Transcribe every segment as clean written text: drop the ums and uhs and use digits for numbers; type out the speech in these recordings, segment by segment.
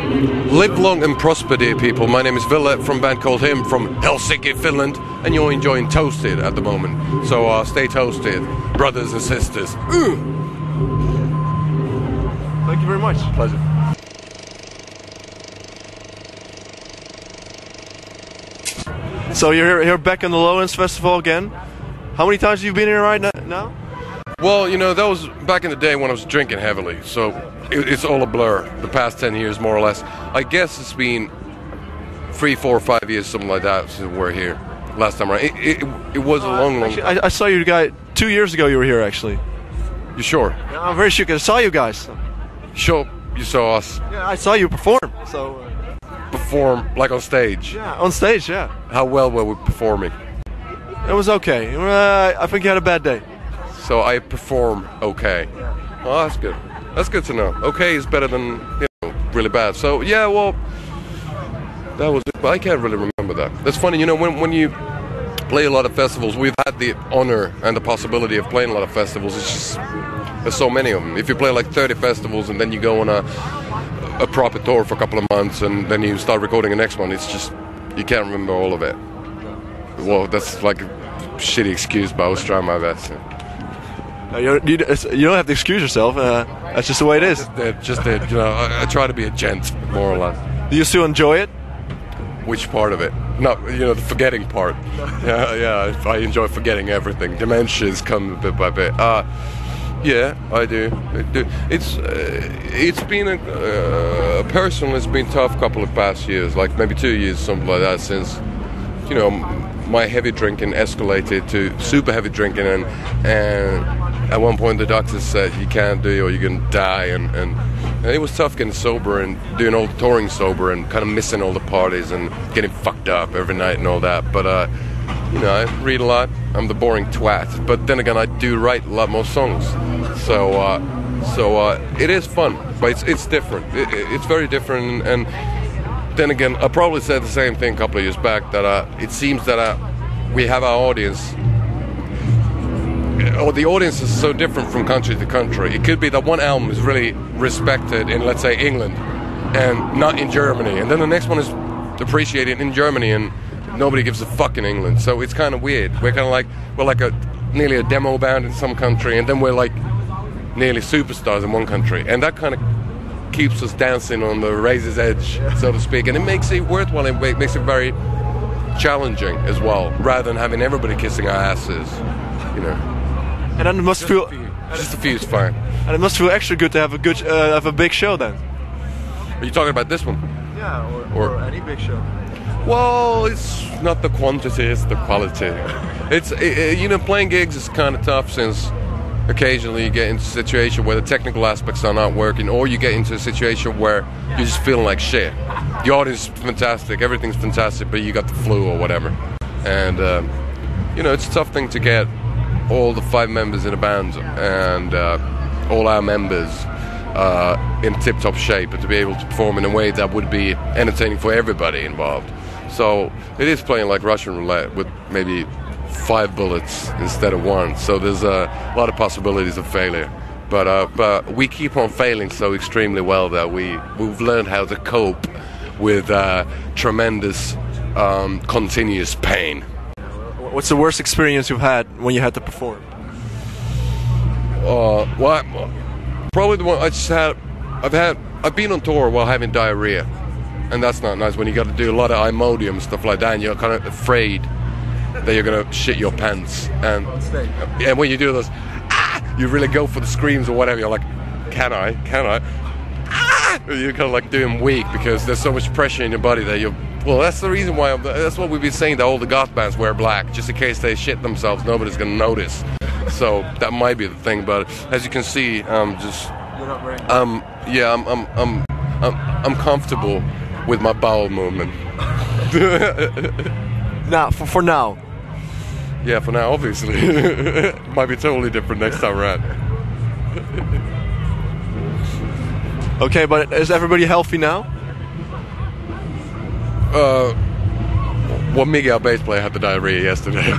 Live long and prosper, dear people. My name is Ville from a band called Him from Helsinki, Finland, and you're enjoying Toasted at the moment. So stay toasted, brothers and sisters. Thank you very much. Pleasure. So you're here back in the Lowlands Festival again. How many times have you been here right now? Well, you know, that was back in the day when I was drinking heavily, so it's all a blur, the past 10 years more or less. I guess it's been 3, 4, 5 years, something like that, since we're here last time around. It was a long actually, I saw you guys 2 years ago. You were here, actually. You sure? Yeah, I'm very sure, because I saw you guys. Sure, you saw us. Yeah, I saw you perform, so... Perform, like on stage? Yeah, on stage, yeah. How well were we performing? It was okay. I think you had a bad day. So I perform okay. Oh, that's good. That's good to know. Okay is better than, you know, really bad. So yeah, well, that was it. But I can't really remember that. That's funny, you know, when you play a lot of festivals, we've had the honor and the possibility of playing a lot of festivals. It's just, there's so many of them. If you play like 30 festivals and then you go on a proper tour for a couple of months and then you start recording the next one, it's just, you can't remember all of it. Well, that's like a shitty excuse, but I was trying my best. You don't have to excuse yourself. That's just the way it is. Just that, you know, I try to be a gent, more or less. Do you still enjoy it? Which part of it? No, you know, the forgetting part. Yeah, I enjoy forgetting everything. Dementias come bit by bit. Yeah, I do. It's been personally, it's been tough couple of past years, like maybe 2 years, something like that, since, you know, my heavy drinking escalated to super heavy drinking, and at one point the doctors said you can't do it or you're gonna die, and it was tough getting sober and doing all the touring sober and kind of missing all the parties and getting fucked up every night and all that. But you know, I read a lot. I'm the boring twat, but then again I do write a lot more songs, so it is fun, but it's different. It's very different, and then again, I probably said the same thing a couple of years back, that it seems that we have our audience, or the audience is so different from country to country. It could be that one album is really respected in, let's say, England, and not in Germany, and then the next one is appreciated in Germany, and nobody gives a fuck in England. So it's kind of weird. We're kind of like, we're like nearly a demo band in some country, and then we're like nearly superstars in one country, and that kind of keeps us dancing on the razor's edge, so to speak, and it makes it worthwhile. It makes it very challenging as well, rather than having everybody kissing our asses, you know. And then it must feel just a few is fine. And it must feel extra good to have a big show then. Are you talking about this one? Yeah, or any big show. Well, it's not the quantity, it's the quality. It's you know, playing gigs is kind of tough, since occasionally you get into a situation where the technical aspects are not working, or you get into a situation where you're just feeling like shit. The audience is fantastic, everything's fantastic, but you got the flu or whatever. And, you know, it's a tough thing to get all the 5 members in a band and all our members in tip-top shape, and to be able to perform in a way that would be entertaining for everybody involved. So it is playing like Russian roulette with maybe 5 bullets instead of 1, so there's a lot of possibilities of failure, but we keep on failing so extremely well that we've learned how to cope with tremendous continuous pain. What's the worst experience you've had when you had to perform? Well, probably the one I just had. I've been on tour while having diarrhea, and that's not nice when you got to do a lot of Imodium stuff like that, and you're kind of afraid that you're gonna shit your pants, and when you do those, you really go for the screams or whatever. You're like, can I? You're kind of like doing weak because there's so much pressure in your body that you're. Well, that's the reason why. That's what we've been saying, that all the goth bands wear black, just in case they shit themselves, nobody's gonna notice. So that might be the thing. But as you can see, just. You're not wearing. I'm comfortable with my bowel movement. Now, for now. Yeah, for now, obviously. Might be totally different next time around. Okay, but is everybody healthy now? Well, Miguel, bass player, had the diarrhea yesterday.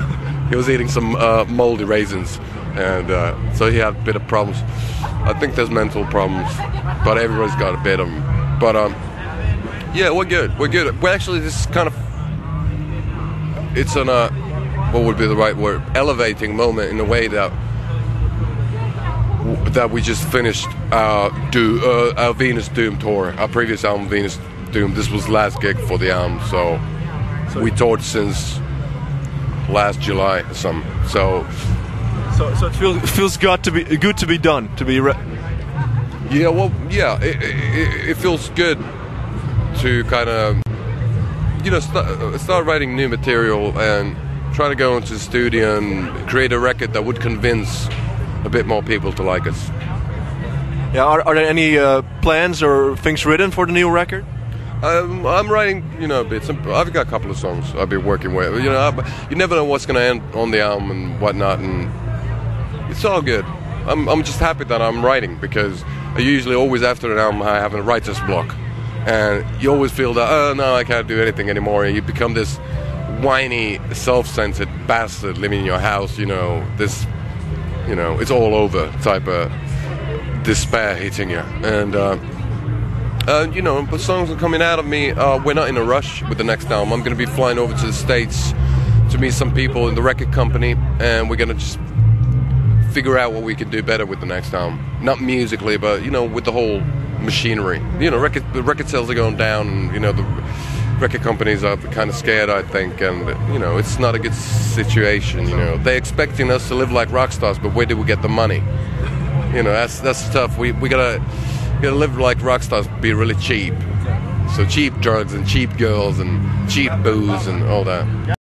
He was eating some moldy raisins, and so he had a bit of problems. I think there's mental problems, but everybody's got a bit of them. But Yeah, we're good. We're good. Well, actually, this is kind of, it's on a, what would be the right word, elevating moment in a way that we just finished our Venus Doom tour, our previous album, Venus Doom. This was the last gig for the album, so we toured since last July or something. So it feels good to be done, to be yeah, well, yeah, it feels good to kind of, you know, start writing new material and try to go into the studio and create a record that would convince a bit more people to like us. Yeah, are there any plans or things written for the new record? I'm writing, you know, bits. I've got a couple of songs I've been working with. You know, you never know what's going to end on the album and whatnot, and it's all good. I'm just happy that I'm writing, because I usually always after an album I have a writer's block, and you always feel that, oh no, I can't do anything anymore, and you become this whiny, self-centered bastard living in your house. You know, this, you know, it's all over type of despair hitting you, and you know, but songs are coming out of me. We're not in a rush with the next album. I'm going to be flying over to the States to meet some people in the record company, and we're going to just figure out what we can do better with the next album. Not musically, but, you know, with the whole machinery. You know, the record sales are going down, and, you know, the record companies are kind of scared, I think, and, you know, it's not a good situation. You know, they're expecting us to live like rock stars, but where do we get the money? You know, that's tough. We gotta live like rock stars, be really cheap. So cheap drugs and cheap girls and cheap booze and all that.